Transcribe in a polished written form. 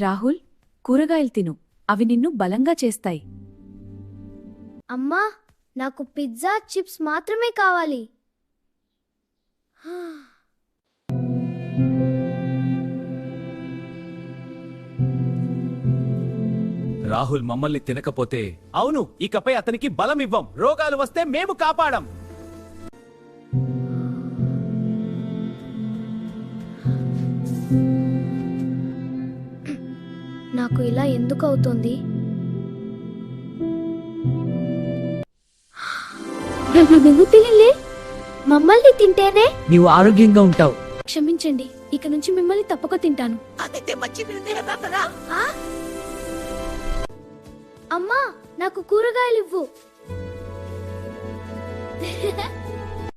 రాహుల్, కూరగాయలు తిను. అవి నిన్ను బలంగా చేస్తాయి. అమ్మా, నాకు పిజ్జా చిప్స్ మాత్రమే కావాలి. రాహుల్ మమ్మల్ని తినకపోతే అవును, ఇకపై అతనికి బలం ఇవ్వం. రోగాలు వస్తే మేము కాపాడం. నాకు ఇలా ఎందుకు అవుతోంది? నువ్వు తినలే, మమ్మల్ని తింటేనే నీవు ఆరోగ్యంగా ఉంటావు. క్షమించండి, ఇక నుంచి మిమ్మల్ని తప్పక తింటాను. అమ్మా, నాకు కూరగాయలు ఇవ్వు.